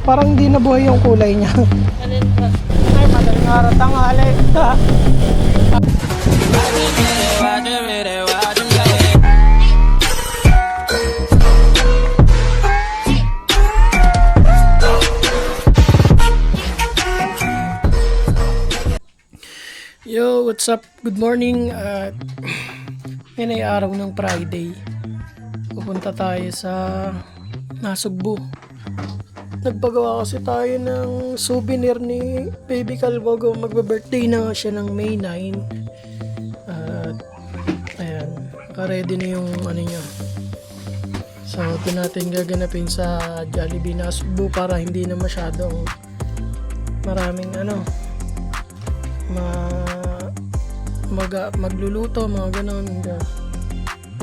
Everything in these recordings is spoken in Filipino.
Parang di nabuhay yung kulay niya. Alin pa? Ay, madaling araw tanghali. Yo, what's up? Good morning. Yan ay araw ng Friday. Pupunta tayo sa Nasugbu. Nagpagawa kasi tayo ng souvenir ni Baby Calvogo. Magbe-birthday na siya ng May 9. At ayan, naka-ready na yung ano niya. So, ito natin gaganapin sa Jollibee Nasugbu para hindi na masyadong maraming magluluto, mga ganon.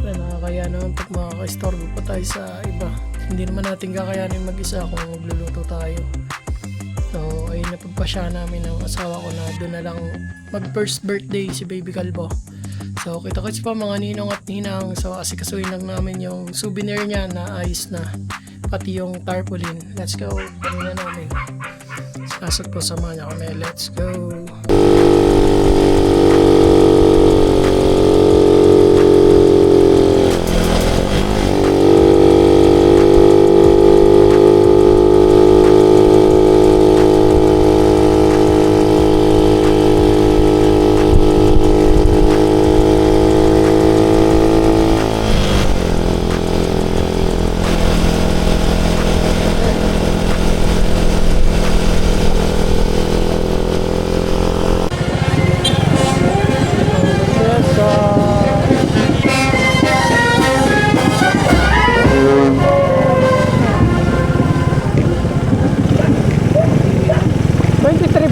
Nakakaya naman pag makaka-istorbo pa tayo sa iba. Hindi naman natin kakayanin mag-isa kung magluluto tayo. So ayun, napagpasya namin ng asawa ko na doon na lang mag first birthday si Baby Calvo. So kita-kits pa mga ninong at ninang. So asikasuhin lang namin yung souvenir niya na ayos na, pati yung tarpaulin. Let's go, kunin na namin. Pasok po, sama niya kami. Let's go.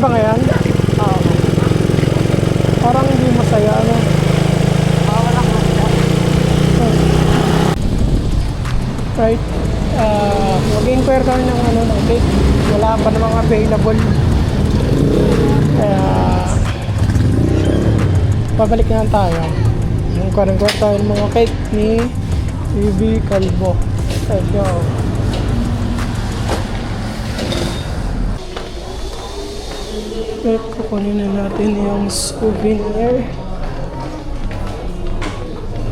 Ba ngayon? Oo. Parang hindi masaya, ano? Wala ko. Right. Mag-inquire kami ng cake. Wala pa namang available. Kaya pabalik na lang tayo. Inquire tayo ng mga cake ni Baby Calvo. Let's go. Wait, kukunin na natin yung souvenir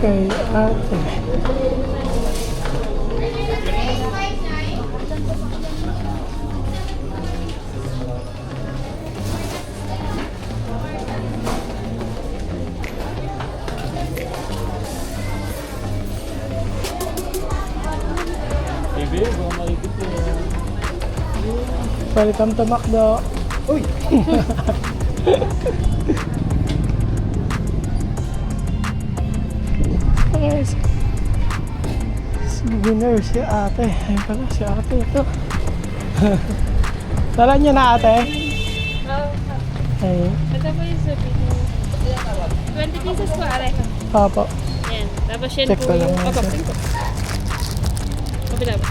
kay ate. Welcome to Macdo. Uy! Okay. Souvenir si ate. Ayun pala si ate ito. Dala niya na ate? Oo. Ayun. Ito po yung souvenir. 20 pieces po, are. Opo. Yan. Tapos yan Check po ko lang yung... yan, Opo, sir. check po. Kapila po.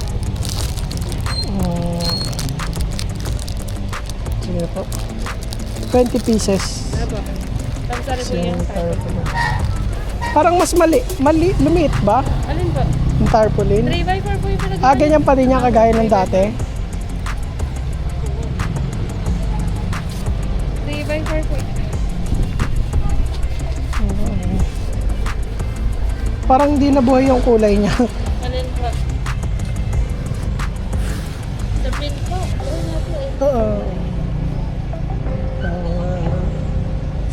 Sige po. 20 pieces. Opo. Tapos are po yung tarpaulin. Parang mas lumiit ba? Alin po? Yung tarpaulin? 3x4 po yung pinag- Ganyan pa rin niya kagaya ng dati? 3x4 po. Parang di nabuhay yung kulay niya. Alin po? Sa print po. Oo nga po eh. Oo.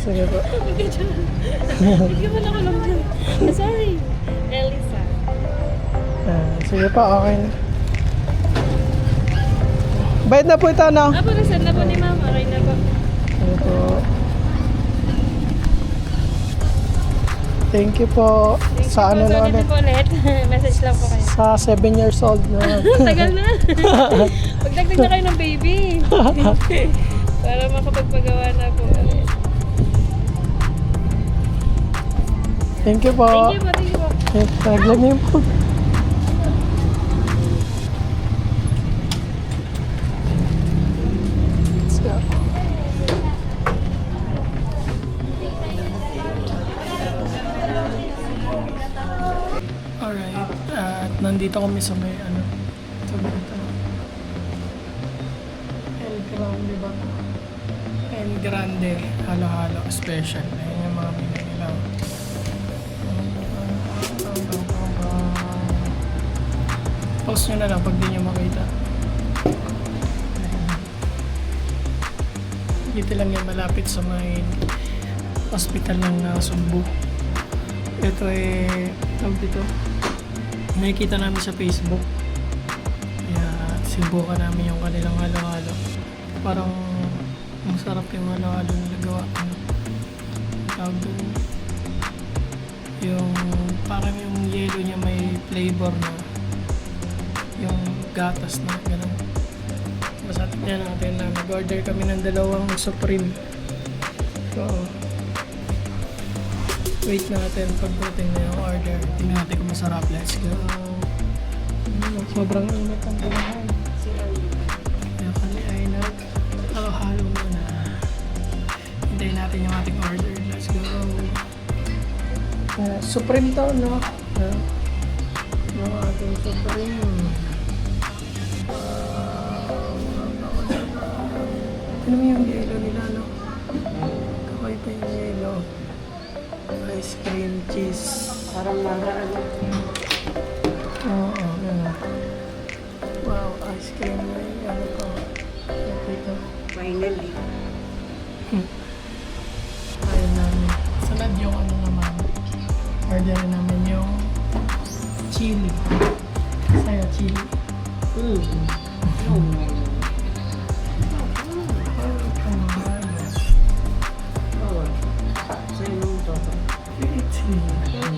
Sige po. Bigyan mo lang ako lang dyan. Sorry. Elisa. Sige po, okay na. Bayad na po ito, no? Apo, nasend na po ni ma'am. Okay na po. Sige po. Thank you po. Thank Sa you ano po. na Sorry ulit? po ulit. Message lang po kayo. Sa 7 years old na. Tagal na. Pagdagdag na kayo ng baby. Para makapagpagawa na po ulit. Thank you po. Thank you po. Thank you po. Naglag niyo po. Let's go. Alright, at nandito kami sa may sa ganito. grande, halo-halo, special. Ayun yung mga binigay. Post nyo na lang pag di nyo makita. Dito lang yan malapit sa may hospital ng Sumbu. Ito tawag dito. Nakikita namin sa Facebook. Kaya sinubukan namin yung kanilang halo-halo. Parang masarap yung halo-halo na gawa. Tawag dun. Yung parang yung yelo niya may flavor na yung gatas na gano'n. Basta tignan natin na nag-order kami ng 2 Supreme. So, wait natin pagdating na yung order. Tingnan natin kung masarap. Let's go. Sobrang init ang panahon. Kaya kami ay halo-halo muna. Hintayin natin yung ating order. Let's go. Supreme to, no? Yung ating Supreme. Ano mo yung yelo nila, no? Kakaiba yung yelo. Ice cream, cheese. Parang mga ano. Oo, ano. Wow, ice cream na yung ano ko. Ito. Finally. Ayaw namin. Sunod yung ano naman. Order namin yung chili. Saya chili.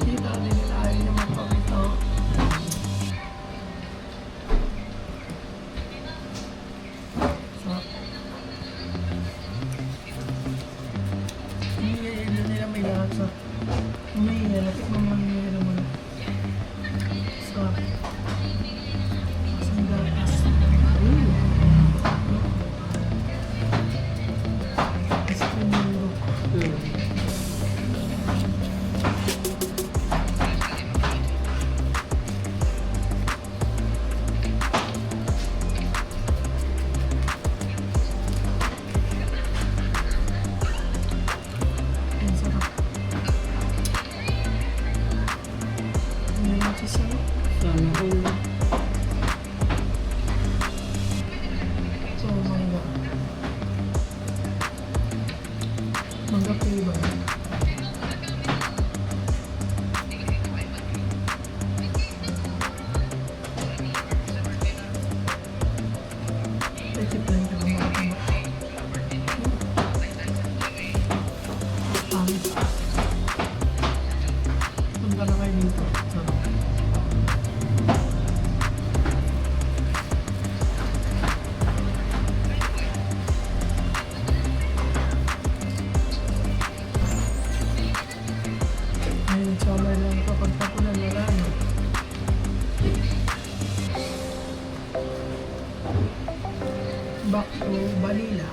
Kita din nila ayaw niya magpapito. Sarap. Yung yelo nila may lasa. May yelo. Tikman mo yung yelo mo. Sarap. Kasing gatas. Ice cream yelo. Ang sarap. Ano yung cheese ano? Sana all. So, mangga. Mangga flavor. Pwede lang ka mga pangit. Punta na kayo dito. Sarap. Ayun, summer lang ito. Pagkapulan wala na. Back to Balila.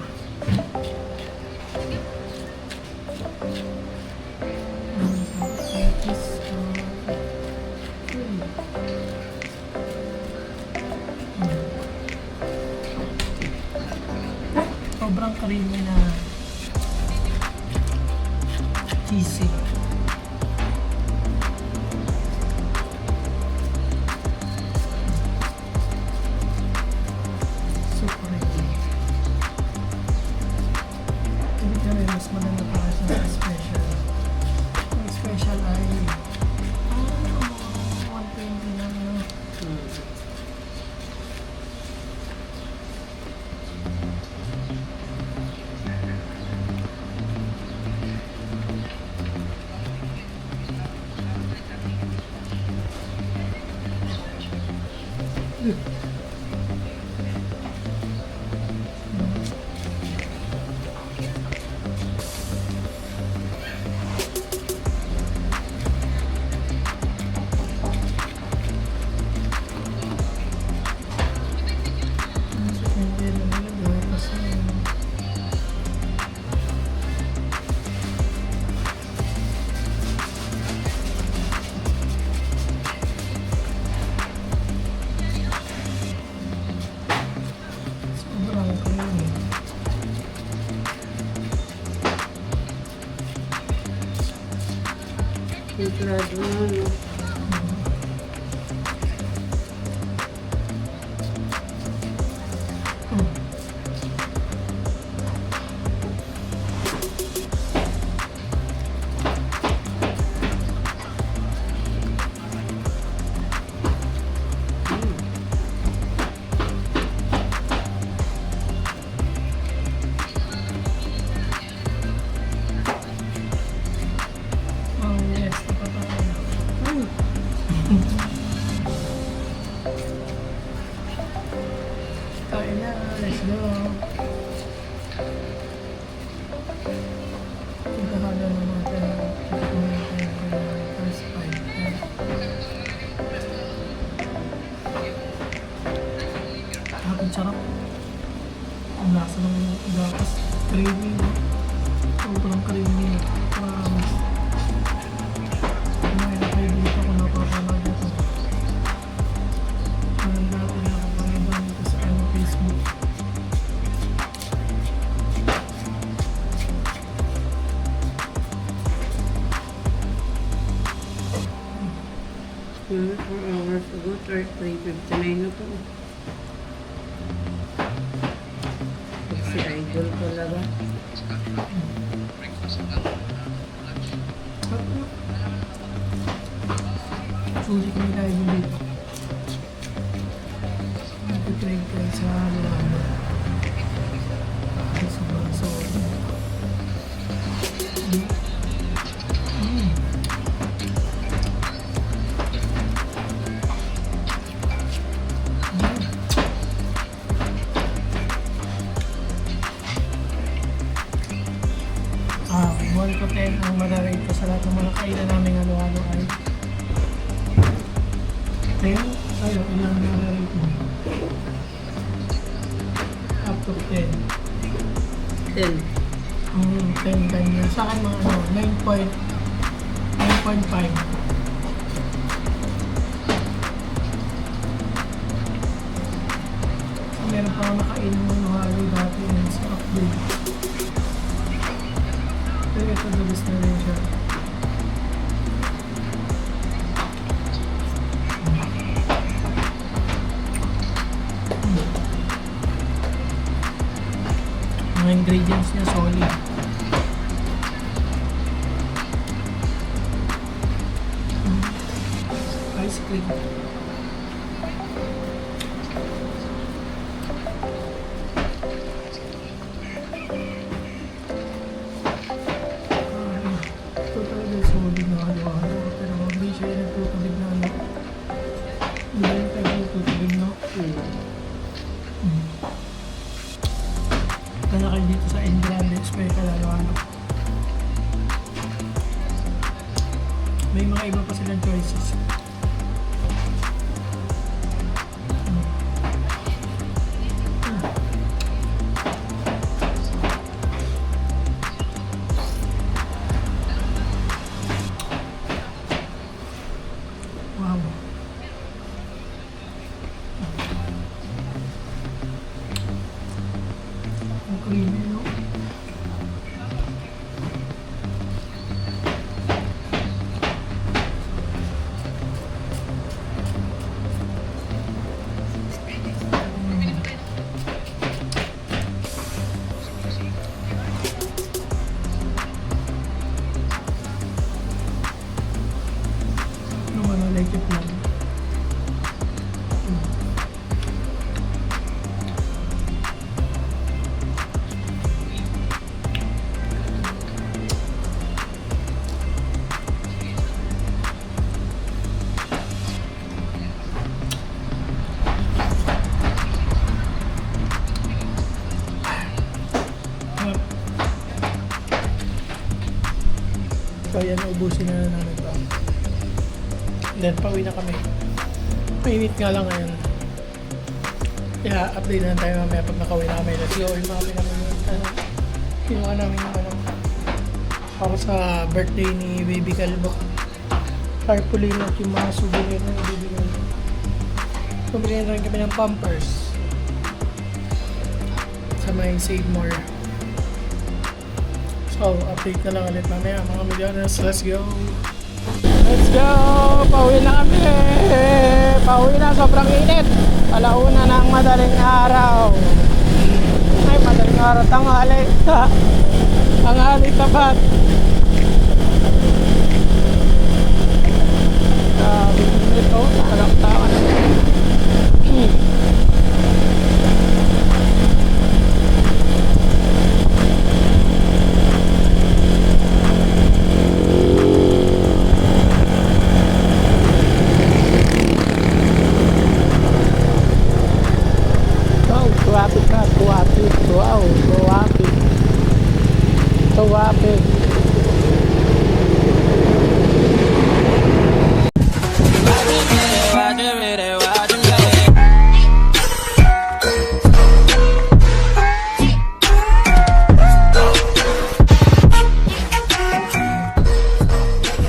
Sobrang creamy na cheesy. Super creamy. Hindi kami mas maganda para sa special. Ang special ay 120 lang, no? Hindi na nilagay kasi Templado na, no? Oh, yes. Napapakain. Kain na. Let's go. Ikahala na natin. Ikahala natin yung first bite. Ang sarap. Ang lasa ng gatas. Creamy. Sobrang creamy. Promise. Kumain na kayo dito kung napapanood ito. Parang dati na ako panood dito sa Facebook. Hmm, 4 hours ago, 3:59 na po. Si Idol talaga. Susi kami tayo dito. Nag-trade kayo sa Luano. Ay, sobrang solid. Buwan ko 10 ang madarate ko sa lahat ng mga kainan namin halo-halo ay 10? Ayo, ilang madarate mo? Up to 10. 10. 10 ganyan. Sa akin mga 9.5. Meron pa ako nakain ng halo dati yun sa update. Pero ito dabis na rin siya. Mga ingredients niya solid. Ice cream. Ito talaga solid na halo-halo. Pero hindi siya yung nagtutubig na ano. Hindi yung tayo nagtutubig no. Kaya kayo dito sa Ingrande Special halo-halo. May mga iba pa silang choices. Wow. Ang creamy, no? Naman ang like it lang. So yan, ubusin na namin ito. Then pauwi na kami. Mainit nga lang ngayon. Kaya update na lang tayo mamaya pag nakauwi na kami. Let's go. Yung namin kinuha namin yung para sa birthday ni Baby Calvo. Tarpaulin at yung mga souvenir na ibibigay. Bumili na rin kami ng Pampers sa may Save More. So, update na lang ulit mamaya mga millionaires. Let's go! Let's go! Pauwi na kami! Pauwi na, sobrang init. Alauna ng madaling araw. Ay, madaling araw, tanghali. Tanghali tapat.